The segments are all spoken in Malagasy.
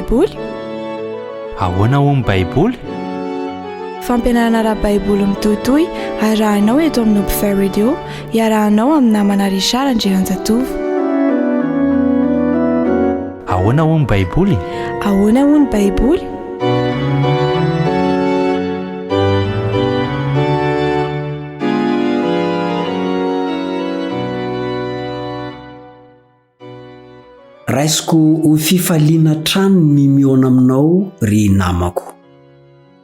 baiboly? Ahoana ho ny baiboly? Fampianarana ara-baiboly mitohitohy arahanao eto amin'ny Open Radio, iarahanao amin'ny namana Richard Andrianjatovo. Ahoana ho ny baiboly? Ahoana ho ny baiboly? Raisiko ho fifaliana trano ny miona aminao ry namako.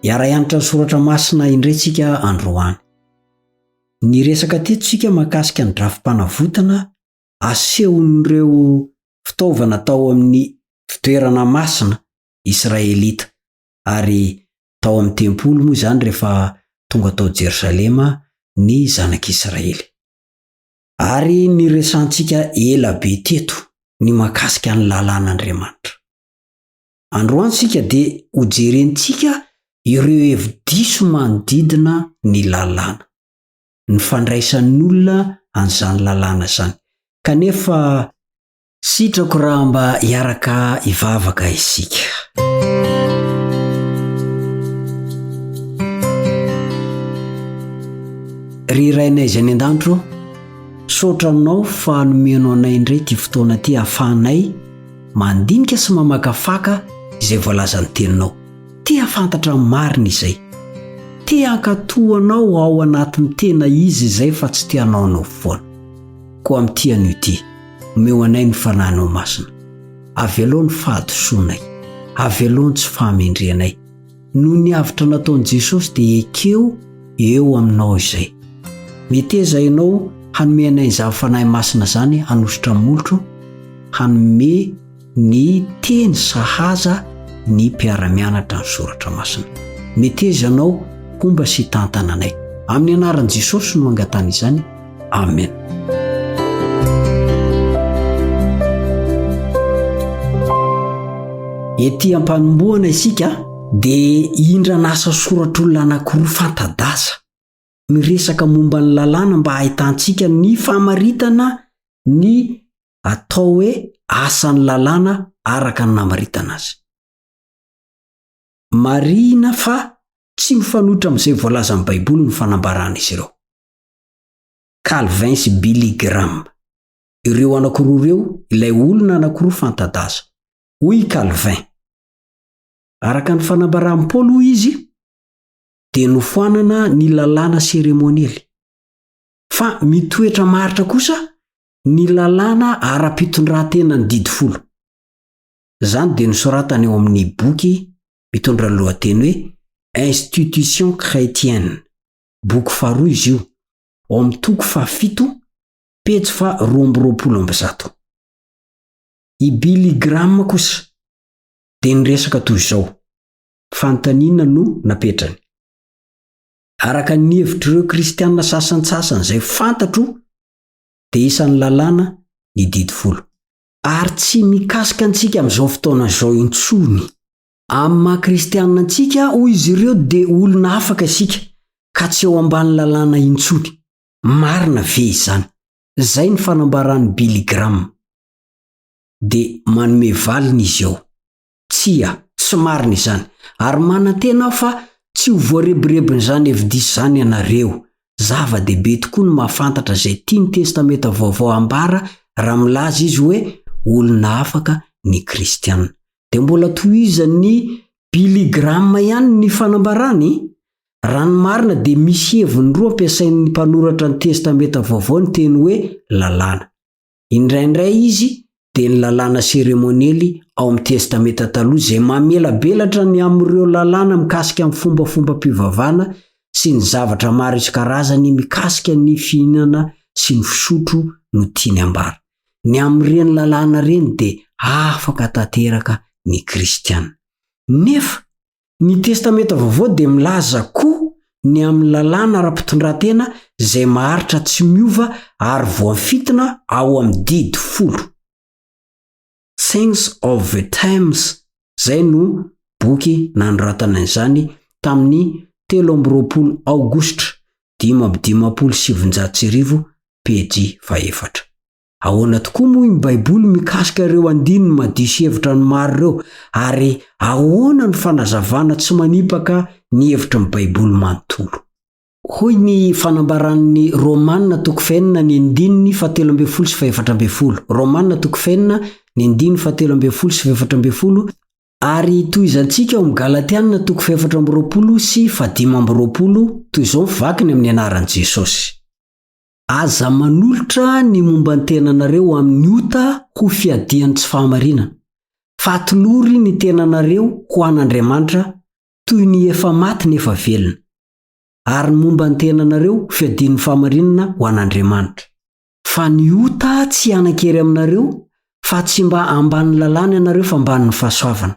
Iara-ianatra ny soratra masina indretsika androany. Ny resaka tetsika mahakasika ny drafim-panavotana asehon'ireo fitaovana tao amin'ny fitoerana masina Israelita ary tao amin'ny tempolo moa izany rehefa tonga tao Jerosalema ny zanak'Israely. Ary ny resantsika ela be teto ny mahakasika ny lalàn'Andriamanitra. Androany sika dia hojerentsika ireo hevi-diso manodidina ny lalàna, ny fandraisan'ny olona an'izany lalàna izany. Kanefa sitrako raha mba hiaraka hivavaka isika. Ry rainay izay ny an-danitro, saotra aminao fa nomeno anay indray ty fotoana ty ahafahanay mandinika sy mamakafaka izay voalazan'ny teninao. Ty hafantatra marina izay. Ty hankatoanao ao anatin'ny tena izy izay fa tsy tianao anao foana. Ko amin'ity anio ity, omeo anay ny fananao masina. Avelo ny fahadosoanay, avelo ny tsy fahamendrenay. Noho ny avitra nataon'i Jesosy dia ekeo eo aminao izay. Meteza ianao hanome anay izany fanahy masina izany hanositra molotro, hanome ny teny sahaza ny mpiara-mianatra ny soratra masina. Meteza ianao komba sy tantana anay. Amin'ny anaran'i Jesosy no angatana izany. Amen. Ety ampanomboana isika dia indra nasa soratr'olona anankiroa fantadaza miresaka momba ny lalàna mba hahitantsika ny famaritana ny atao hoe asan'ny lalàna araka ny namaritana azy. Marina fa tsy mifanohitra amin'izay voalaza amin'ny baiboly ny fanambarana izy ireo. Calvin sy Billy Graham, ireo anankiroa ireo ilay olona anankiroa fantadaza. Hoy Calvin, araka ny fanambaran'i Paoly hoy izy dia nofoanana ny lalàna seremoniely, fa mitoetra maritra kosa ny lalàna ara-pitondran-tena ny didy folo. Izany dia nosoratany eo amin'ny boky mitondra ny lohateny hoe Institution chrétienne, boky faharoa izy io, ao amin'ny toko fahafito, pejy fa 220. I Billy Graham kosa dia niresaka toy izao, fanontaniana no napetrany. Araka ny hevitr'ireo kristianina sasansasany izay fantatro dia isan'ny lalàna ny didy folo. Ary tsy mikasika antsika amin'izao fotoana izao intsony. Amin'ny maha-kristianina antsika hoy izy ireo dia olona afaka isika ka tsy eo ambany lalàna intsony. Marina ve izany? Izay ny fanambaran'ny Billy Graham. Dia manome valiny izy ao. Tsy marina izany. Ary manantena fa tsy ho voarebirebin'izany hevi-diso izany ianareo. Zava-dehibe tokoa no mahafantatra izay tiany testameta vaovao ambara raha milaza izy hoe olona afaka ny kristianina. Dia mbola tohizan'ny Billy Graham ihany ny fanambarany? Raha ny marina dia misy heviny roa ampiasain'ny mpanoratra ny testameta vaovao ny teny hoe lalàna. Indraindray izy dia ny lalàna seremoniely ao amin'ny testameta taloha izay mamelabelatra ny amin'ireo lalàna mikasika amin'ny fombafomba-pivavahana sy ny zavatra maro isan-karazany mikasika ny fihinana sy ny fisotro no tiany ambara. Ny amin'ireny lalàna ireny dia afaka tanteraka ny kristianina. Nefa ny testameta vaovao dia milaza koa ny amin'ny lalàna ara-pitondran-tena izay maharitra tsy miova ary voafitina ao amin'ny didy folo. Signs of the Times, izay no boky nanoratana izany tamin'ny 13 Aogositra 1579, pejy 4. Ahoana tokoa moa ny Baiboly mikasika ireo andininy madisy hevitra ny maro ireo, ary ahoana ny fanazavana tsy manipaka ny hevitra ny Baiboly manontolo. Hoy ny fanambaran'ny Romanina 9:17-20. Romanina 9:17-20, ary toy izantsika ao amin'ny Galatianina 4:20 toy izao vakiny amin'ny anaran'i Jesosy. Aza manolotra ny momba ny tenanareo amin'ny ota ho fiadiany tsy fahamarinana. Fatolory ny tenanareo ho an'Andriamanitra toy ny efa maty nefa velona. Ary ny momba ny tenanareo fiadian'ny fahamarinana ho an'Andriamanitra. Fa ny ota tsy anakery aminareo, fa tsy mba ambany lalàna ianareo fa ambany fahasoavana.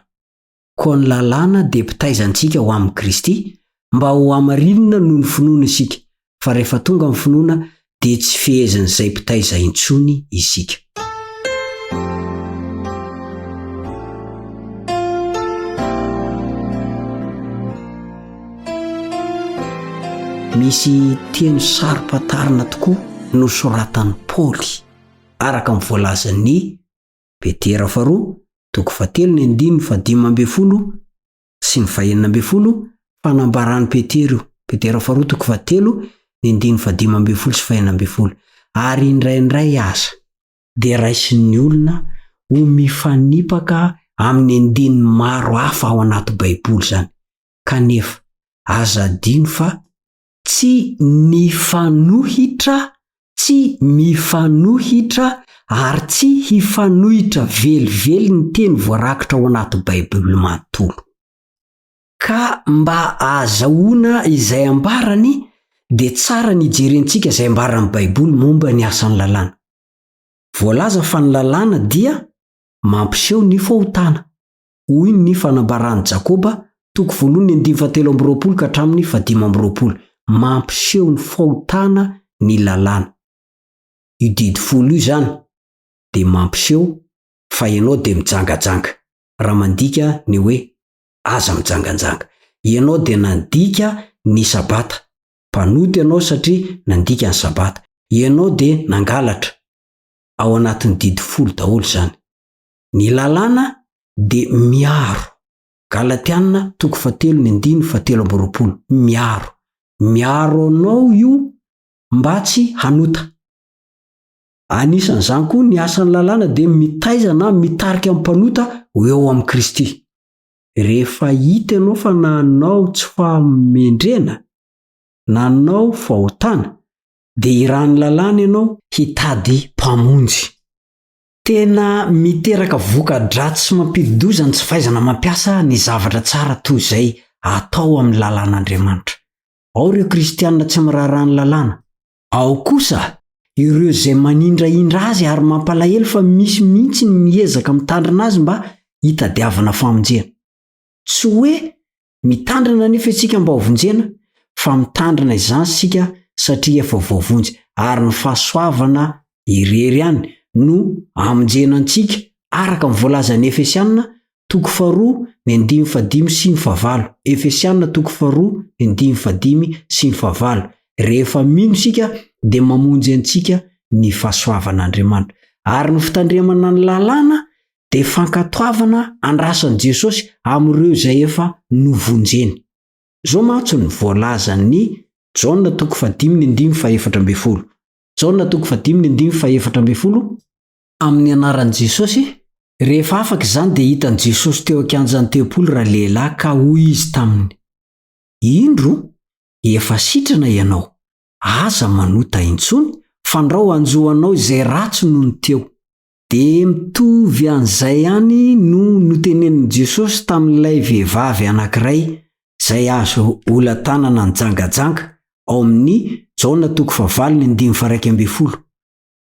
Koa ny lalàna dia pitaizantsika ho amin'ny Kristy mba ho hamarinana noho ny finoana isika. Fa rehefa tonga ny finoana dia tsy fehezan'izay pitaiza intsony isika. Misy teny sarim-patarina tokoa no soratan'i Paoly araka ny voalazan'ny Petera 2:7-15 sy ny 9 fanambaran'i Petera. Petera 2:7-15 sy 9. Ary indraindray aza dia raisin'ny olona ho mifanipaka amin'ny andininy maro hafa ao anaty Baiboly zany. Kanefa aza adino fa tsy mifanohitra ary tsy hifanohitra velively ny teny voarakitra ao anaty Baiboly manontolo. Ka mba ahazahoana izay ambarany dia tsara ny jerentsika izay ambaran'ny Baiboly momba ny asan'ny lalàna. Voalaza fa ny lalàna dia mampiseho ny fahotana. Hoy ny fanambaran'i Jakoba 1:17-15. Mampiseho ny fahotana ny lalàna. Io didy folo io zany dia mampiseho fa ianao dia mijangajanga. Raha mandika ny hoe aza mijanganjanga. Ianao dia nandika ny sabata. Mpanoty ianao satria nandika ny sabata. Ianao dia nangalatra. Ao anatin'ny didy folo daholo zany. Ny lalàna dia miaro. Galatianina 3:7-7. Miaro. Miaro anao io mba tsy hanota. Anisan'izany koa ny asan'ny lalàna dia mitaiza na mitarika amin'ny mpanota ho eo amin'ny Kristy. Rehefa hita ianao fa nanao tsy fahamendrena, nanao fahotana, dia irahan'ny lalàna ianao hitady mpamonjy. Tena miteraka voka-dratsy sy mampidi-doza ny tsy fahaizana mampiasa ny zavatra tsara toy izay atao amin'ny lalàn'Andriamanitra. Ao ireo kristianina tsy miraharaha ny lalàna. Ao kosa ireo izay manindrahindra azy ary mampalahelo fa misy mihitsy ny miezaka mitandrina azy mba hitadiavana famonjena. Tsy hoe mitandrina nefa isika mba ho vonjena, fa mitandrina izany isika satria efa voavonjy, ary ny fahasoavana irery ihany no amonjenantsika araka ny voalazan'ny Efesianina 2:5-7. Efesianina 2:5-7. Rehefa mino isika dia mamonjy antsika ny fahasoavan'Andriamanitra. Ary ny fitandremana ny lalàna dia fankatoavana andrasan'i Jesosy amin'ireo izay efa novonjeny. Zao mantsy ny voalazan'ny Jaona 5:7. Jaona 5:7 amin'ny anaran'i Jesosy. Rehefa afaka izany dia hitan'i Jesosy teo an-kianjan'ny tempolo raha lehilahy ka hoy izy taminy: "Indro, efa sitrana ianao. Aza manota intsony, fandrao anjoanao izay ratsy noho ny teo." Dia mitovy an'izay ihany no notenenin'i Jesosy tamin'ilay vehivavy anankiray izay azo ola-tanana ny jangajanga ao amin'ny Jaona 4:1.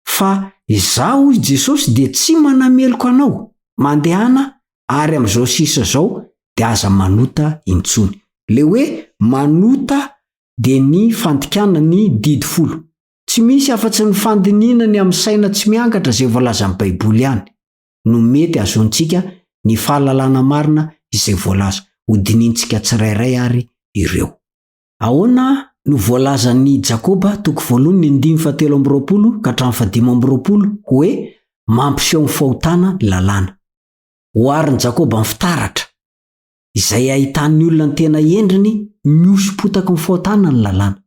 Fa izaho hoy Jesosy dia tsy manameloko anao, mandehana ary amin'izao sisa zao dia aza manota intsony. Le hoe manota dia ny fandikana ny didy folo. Tsy misy afa-tsy ny fandiniana ny amin'ny saina tsy miankatra izay voalazan'ny Baiboly ihany no mety azontsika ny fahalalana marina izay voalaza. Ho dinintsika tsirairay ary ireo. Ahoana no voalazan'ny Jakoba toko 1:17 ka hatramin'ny 5:20 hoe mampiseho ny fahotana ny lalàna. Hoarin'ny Jakoba ny fitaratra izay ahitan'ny olona ny tena endriny miosopotaka ny fahotana ny lalàna.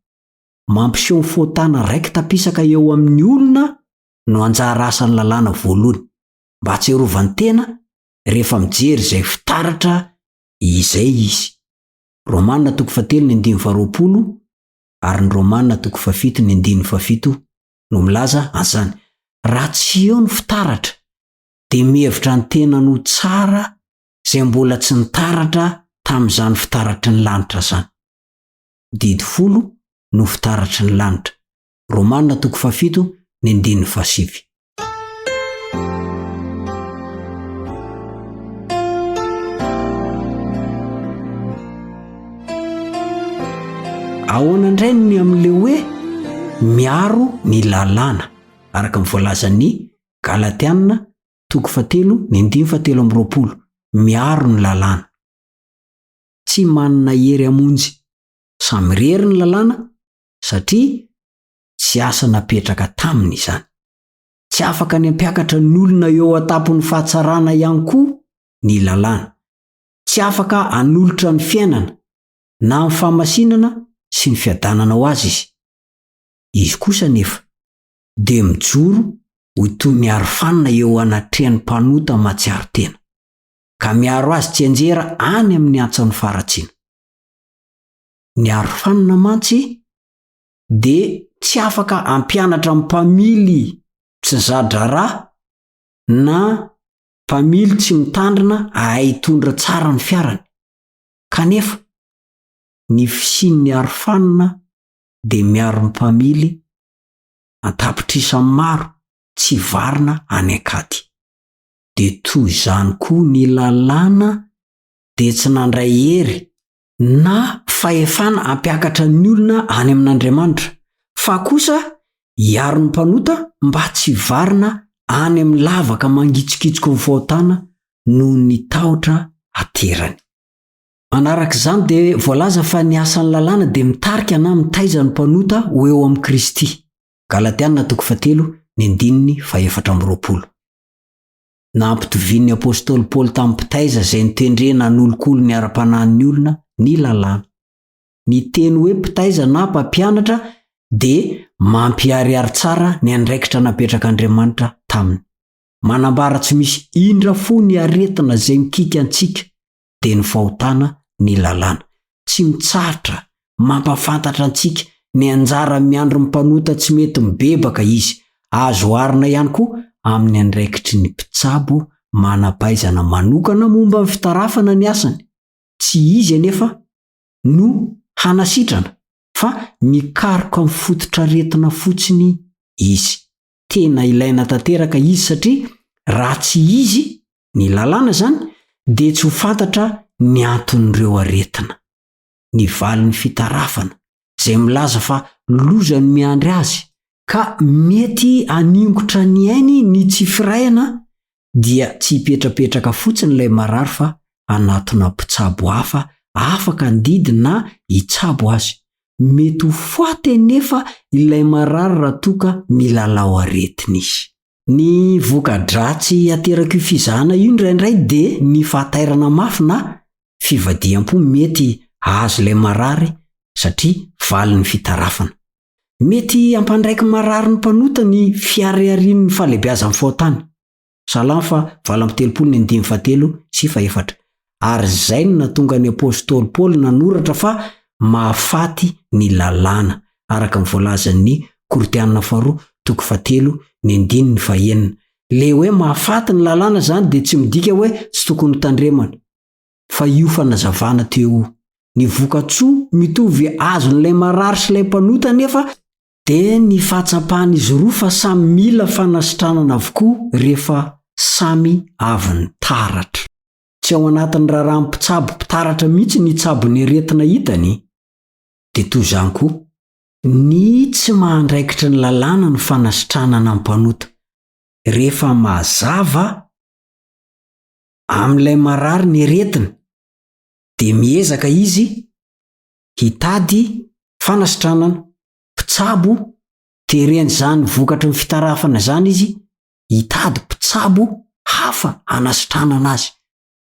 Mampiseho ny fahotana raiky tapisaka eo amin'ny olona no anjara asan'ny lalàna voalohany mba tsy hiarovany tena rehefa mijery izay fitaratra izay izy. Romanina 3:7 ary ny Romanina 7:7 no milaza an'izany. Raha tsy eo ny fitaratra dia mihevitra ny tena no tsara izay mbola tsy nitaratra tamin'izany fitaratry ny lanitra zany. Didy 10 no fitaratry ny lanitra. Romanina 7:7. Ahoana indray ny amin'ile hoe miaro ny lalàna araka ny voalazan'ny Galatiana 3:7-7. Miaro ny lalàna. Tsy manana hery hamonjy samy rery ny lalàna satria tsy asa napetraka taminy izany. Tsy afaka ny ampiakatra ny olona eo atapon'ny fahatsarana ihany koa ny lalàna. Tsy afaka hanolotra ny fiainana na ny fahamasinana sy ny fiadanana ho azy izy. Izy kosa nefa dia mijoro ho toy ny arofanina eo anatrehan'ny mpanota matsiaro tena ka miaro azy tsy anjera any amin'ny antsan'ny faratsiana. Ny arofanina mantsy dia tsy afaka ampianatra amin'ny mpamily tsy zadra rà na mpamily tsy mitandrina hitondra tsara ny fiarany. Kanefa ny fisian'ny arofanina dia miaro ny mpamily antapitrisany maro tsy varina any akady. Dia toy izany koa ny lalàna dia tsy nandray hery na fahefana ampiakatra ny olona any amin'Andriamanitra fa kosa hiaro ny mpanota mba tsy varina any amin'ny lavaka mangitsikitsiko ny fahotana noho ny tahotra aterany. Manaraka izany dia voalaza fa ny asan'ny lalàna dia mitarika na mitaiza ny mpanota ho eo amin'ny Kristy. Galatiana 3:7-7. Nampitovian'ny apôstôly Paoly tamin'ny mpitaiza izay nitendrena n'olokolo ny ara-panahin'ny olona ny lalàna. Ny teny hoe mpitaiza na mpampianatra dia mampiariary tsara ny andraikitra napetraka Andriamanitra taminy. Manambara tsy misy indra fo ny aretina izay mikika antsika dia ny fahotana ny lalàna. Tsy mitsahatra mampafantatra antsika ny anjara miandry ny mpanota tsy mety mibebaka izy. Azo oharina ihany koa amin'ny andraikitry ny mpitsabo manampaizana manokana momba ny fitarafana ny asany. Tsy izy anefa no hanasitrana fa mikaroka amin'ny fototra aretina fotsiny izy. Tena ilaina tanteraka izy satria raha tsy izy ny lalàna zany dia tsy ho fantatra ny anton'ireo aretina. Ny valin'ny fitarafana izay milaza fa lozany miandry azy ka mety haningotra ny ainy ny tsy firayana dia tsy hipetrapetraka fotsiny ilay marary fa anatona mpitsabo hafa afaka ndidy na hitsabo azy. Mety ho foaty nefa ilay marary raha toka milalao aretina izy. Ny voka-dratsy ateraka io fizahana io indraindray dia ny fahatairana mafy na fivadiam-po mety azo ilay marary satria valin'ny fitarafana. Mety hampandraiky marary ny mpanota ny fiariarian'ny fahalebiazan'ny fahotany. Salamo 8:3-7. Ary izay no nahatonga ny apôstôly Paoly nanoratra fa mahafaty ny lalàna araka ny voalazan'ny Korinthiana 2:7-9. Le hoe mahafaty ny lalàna zany dia tsy midika hoe tsy tokony tandremana fa io fanazavana teo. Ny vokatsoa mitovy azon'ilay marary sy ilay mpanota nefa dia ny fahatsapahan'izy roa fa samy mila fanasitranana avokoa rehefa samy avy ny taratra. Tsy ao anatin'ny raharaha mpitsabo mpitaratra mihitsy ny tsabony aretina hitany. Dia toy izany koa ny tsy mahandraikitra ny lalàna ny fanasitranana ny mpanota. Rehefa mazava amin'ilay marary ny aretina dia miezaka izy hitady fanasitranana mpitsabo tereny zany vokatry ny fitarafana zany izy hitady mpitsabo hafa anasitranana azy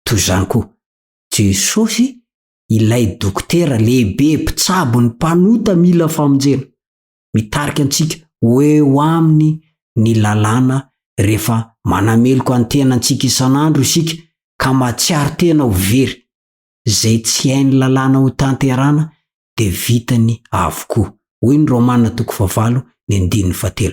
toy zany koa Jesosy ilay dokotera lehibe mpitsabo ny mpanota mila famonjena mitarika antsika hoe aminy ny lalàna rehefa manameloko antenantsika isan'andro isika ka matsiaro tena ho very zay tsy hainy lalàna ho tanterana de vitany avokoa hoy ny Romana 8:7.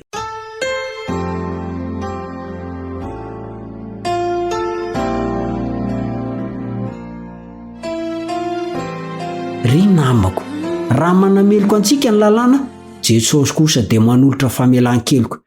Ry namako, raha manameloko antsika ny lalàna, Jesosy kosa de manolotra famelan-keloko.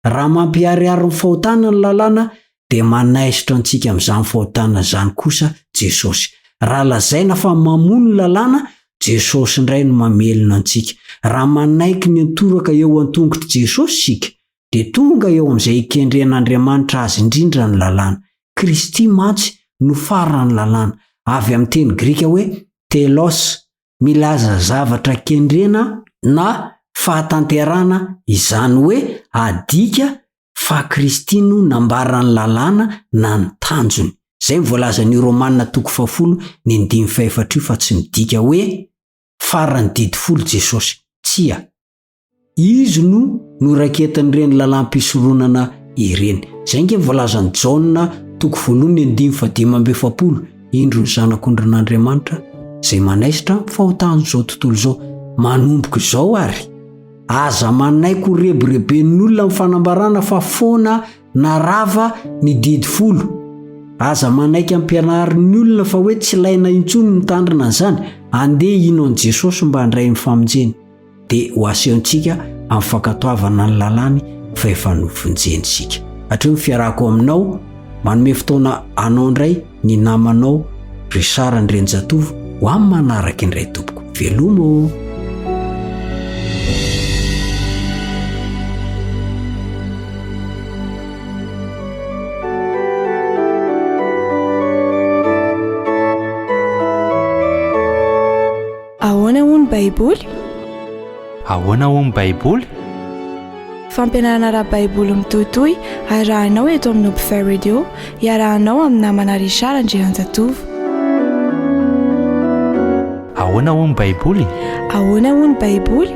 Raha mampiariary ny fahotana ny lalàna de manaisitra antsika amin'izany fahotana zany kosa Jesosy. Raha lazaina fa mamono ny lalàna, Jesosy indray no mamelona antsika. Raha manaiky ny antoraka eo an-tongotry Jesosy sika, de tonga eo amin'izay ikendren'Andriamanitra azy indrindra ny lalàna. Kristy mantsy no farany lalàna. Avy amin'ny teny Grika hoe telos, milaza zavatra kendrena na fahatanterana, izany hoe adika fa Kristy no nambarany lalàna na ny tanjony. Zay mivoalazan'ny Romana 10:4 fa tsy midika hoe farany didy folo Jesosy. Tsia. Izy no noraketany ireny lalàm-pisoronana ireny. Zay nge mivoalazan'ny Jaona 1:5-12. Indro ny zanak'Andriamanitra zay manaisitra fahotany zao tontolo zao. Manomboka zao ary aza manaiko rebreben'olona amin'ny fanambarana fa foana narava ny didy folo. Aza manaiky ampianarin'ny olona fa hoe tsy laina intsony mitandrina an'izany, andeha ino an' Jesosy mba handray ny famonjeny. De ho asehontsika amin'ny fankatoavana ny lalàny fa efa novonjensika. Hatreo ny fiarako aminao, manome fotoana anao indray ny namanao Richard Ndrenjatovo ho amin'ny manaraka indray tompoko. Velomo. Ahoana hoy ny Baiboly? Ahoana hoy ny Baiboly? Fampianarana ara-Baiboly mitohitohy arahanao eto amin'ny Upfare Radio, iarahanao amin'ny namana Richard Ndrenjatovo. Ahoana hoy ny Baiboly? Ahoana hoy ny Baiboly?